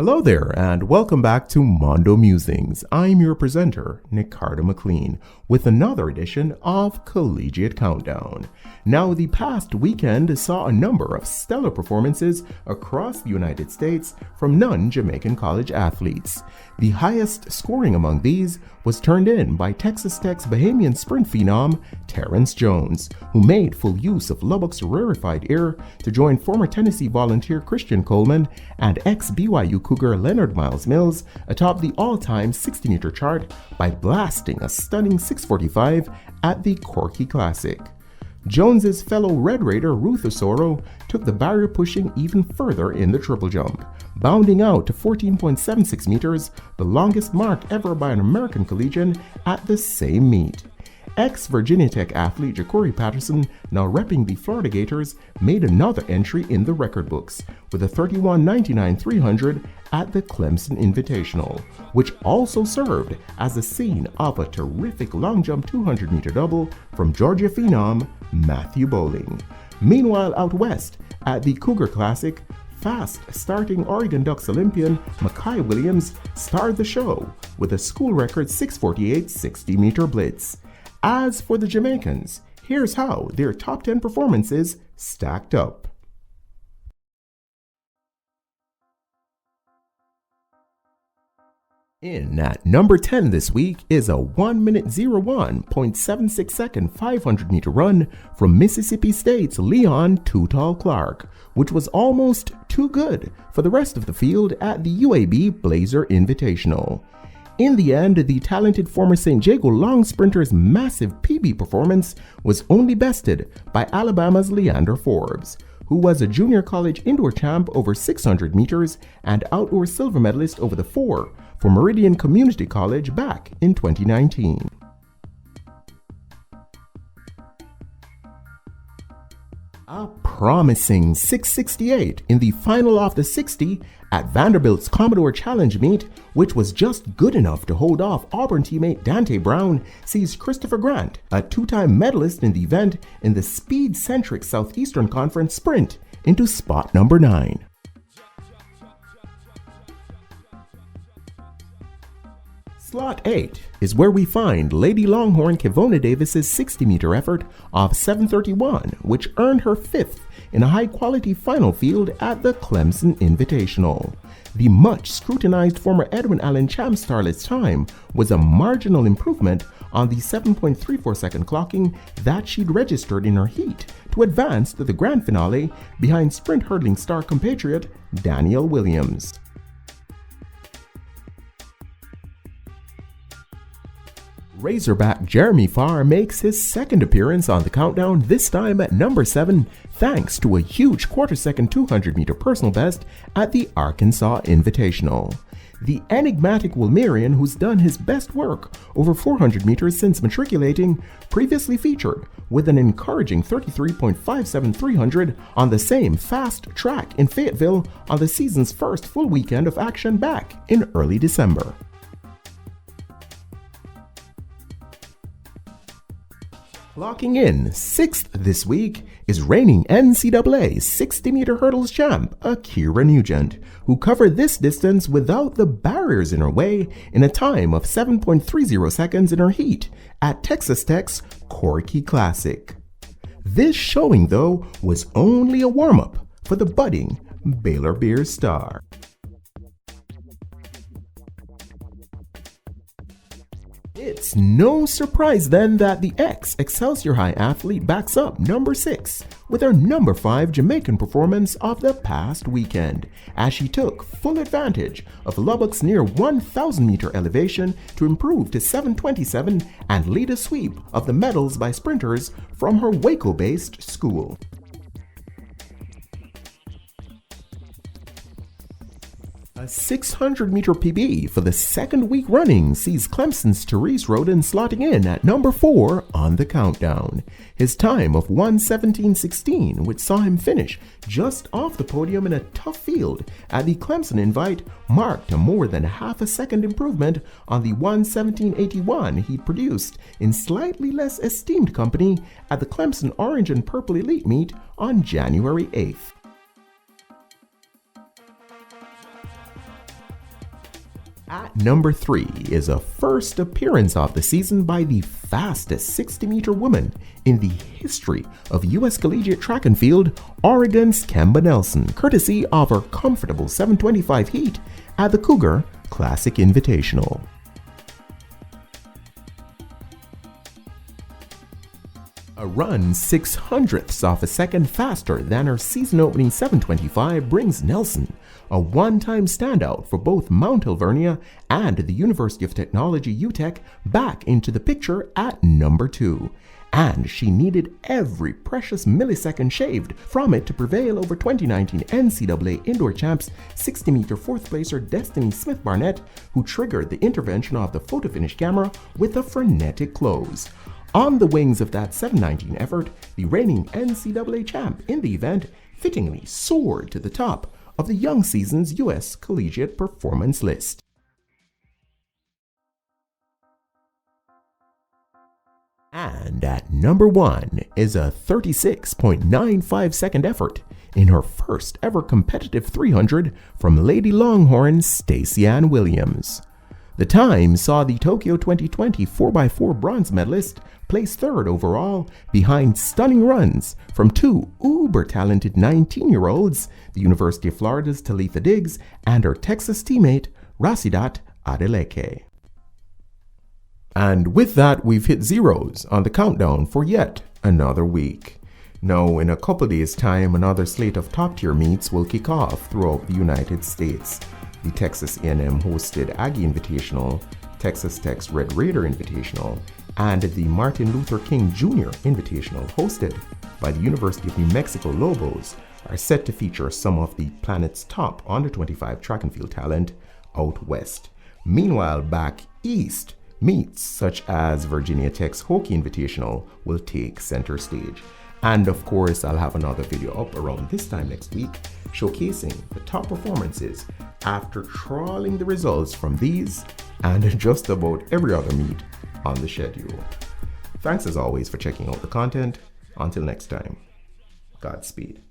Hello there, and welcome back to Mondo Musings. I'm your presenter, Nicardo McLean, with another edition of Collegiate Countdown. Now, the past weekend saw a number of stellar performances across the United States from non-Jamaican college athletes. The highest scoring among these was turned in by Texas Tech's Bahamian sprint phenom, Terence Jones, who made full use of Lubbock's rarefied air to join former Tennessee volunteer Christian Coleman and ex-BYU Cougar Leonard Miles Mills atop the all-time 60-meter chart by blasting a stunning 6:45 at the Cougar Classic. Jones's fellow Red Raider Ruth Osoro took the barrier pushing even further in the triple jump, bounding out to 14.76 meters, the longest mark ever by an American collegian at the same meet. Ex-Virginia Tech athlete Jacoby Patterson, now repping the Florida Gators, made another entry in the record books with a 31.99 300 at the Clemson Invitational, which also served as the scene of a terrific long jump 200-meter double from Georgia phenom Matthew Bowling. Meanwhile, out west at the Cougar Classic, fast-starting Oregon Ducks Olympian Makai Williams starred the show with a school record 6:48 60-meter blitz. As for the Jamaicans, here's how their top 10 performances stacked up. In at number 10 this week is a 1:01.76 second 500-meter run from Mississippi State's Leon Too Tall Clark, which was almost too good for the rest of the field at the UAB Blazer Invitational. In the end, the talented former St. Jago long sprinter's massive PB performance was only bested by Alabama's Leander Forbes, who was a junior college indoor champ over 600 meters and outdoor silver medalist over the 4 for Meridian Community College back in 2019. A promising 6:68 in the final of the 60 at Vanderbilt's Commodore Challenge meet, which was just good enough to hold off Auburn teammate Dante Brown, sees Christopher Grant, a two-time medalist in the event in the speed-centric Southeastern Conference sprint, into spot number 9. Slot 8 is where we find Lady Longhorn Kevona Davis's 60-meter effort of 7:31, which earned her 5th in a high-quality final field at the Clemson Invitational. The much-scrutinized former Edwin Allen Champ starlet's time was a marginal improvement on the 7.34-second clocking that she'd registered in her heat to advance to the grand finale behind sprint hurdling star compatriot Danielle Williams. Razorback Jeremy Farr makes his second appearance on the countdown, this time at number 7, thanks to a huge quarter-second 200-meter personal best at the Arkansas Invitational. The enigmatic Wilmerian, who's done his best work over 400 meters since matriculating, previously featured with an encouraging 33.57 300 on the same fast track in Fayetteville on the season's first full weekend of action back in early December. Clocking in 6th this week is reigning NCAA 60-meter hurdles champ Akira Nugent, who covered this distance without the barriers in her way in a time of 7.30 seconds in her heat at Texas Tech's Cougar Classic. This showing, though, was only a warm-up for the budding Baylor Bears star. It's no surprise then that the ex-Excelsior High athlete backs up number 6 with her number 5 Jamaican performance of the past weekend, as she took full advantage of Lubbock's near 1,000-meter elevation to improve to 7:27 and lead a sweep of the medals by sprinters from her Waco-based school. A 600-meter PB for the second week running sees Clemson's Therese Rhoden slotting in at number 4 on the countdown. His time of 1:17.16, which saw him finish just off the podium in a tough field at the Clemson Invite, marked a more than half a second improvement on the 1:17.81 he produced in slightly less esteemed company at the Clemson Orange and Purple Elite Meet on January 8th. At number 3 is a first appearance of the season by the fastest 60-meter woman in the history of U.S. collegiate track and field, Oregon's Kemba Nelson, courtesy of her comfortable 7:25 heat at the Cougar Classic Invitational. A run 0.06 of a second faster than her season-opening 7:25 brings Nelson, a one-time standout for both Mount Alvernia and the University of Technology UTEC, back into the picture at number 2. And she needed every precious millisecond shaved from it to prevail over 2019 NCAA Indoor Champs 60-meter fourth-placer Destiny Smith-Barnett, who triggered the intervention of the photo finish camera with a frenetic close. On the wings of that 7:19 effort, the reigning NCAA champ in the event fittingly soared to the top of the young season's U.S. collegiate performance list. And at number 1 is a 36.95 second effort in her first ever competitive 300 from Lady Longhorn Stacey-Ann Williams. The time saw the Tokyo 2020 4x4 bronze medalist place third overall behind stunning runs from two uber-talented 19-year-olds, the University of Florida's Talitha Diggs and her Texas teammate Rasidat Adeleke. And with that, we've hit zeros on the countdown for yet another week. Now, in a couple days' time, another slate of top-tier meets will kick off throughout the United States. The Texas A&M hosted Aggie Invitational, Texas Tech's Red Raider Invitational, and the Martin Luther King Jr. Invitational, hosted by the University of New Mexico Lobos, are set to feature some of the planet's top under-25 track and field talent out west. Meanwhile, back east, meets such as Virginia Tech's Hokie Invitational will take center stage. And of course, I'll have another video up around this time next week showcasing the top performances after trawling the results from these and just about every other meet on the schedule. Thanks as always for checking out the content. Until next time, Godspeed.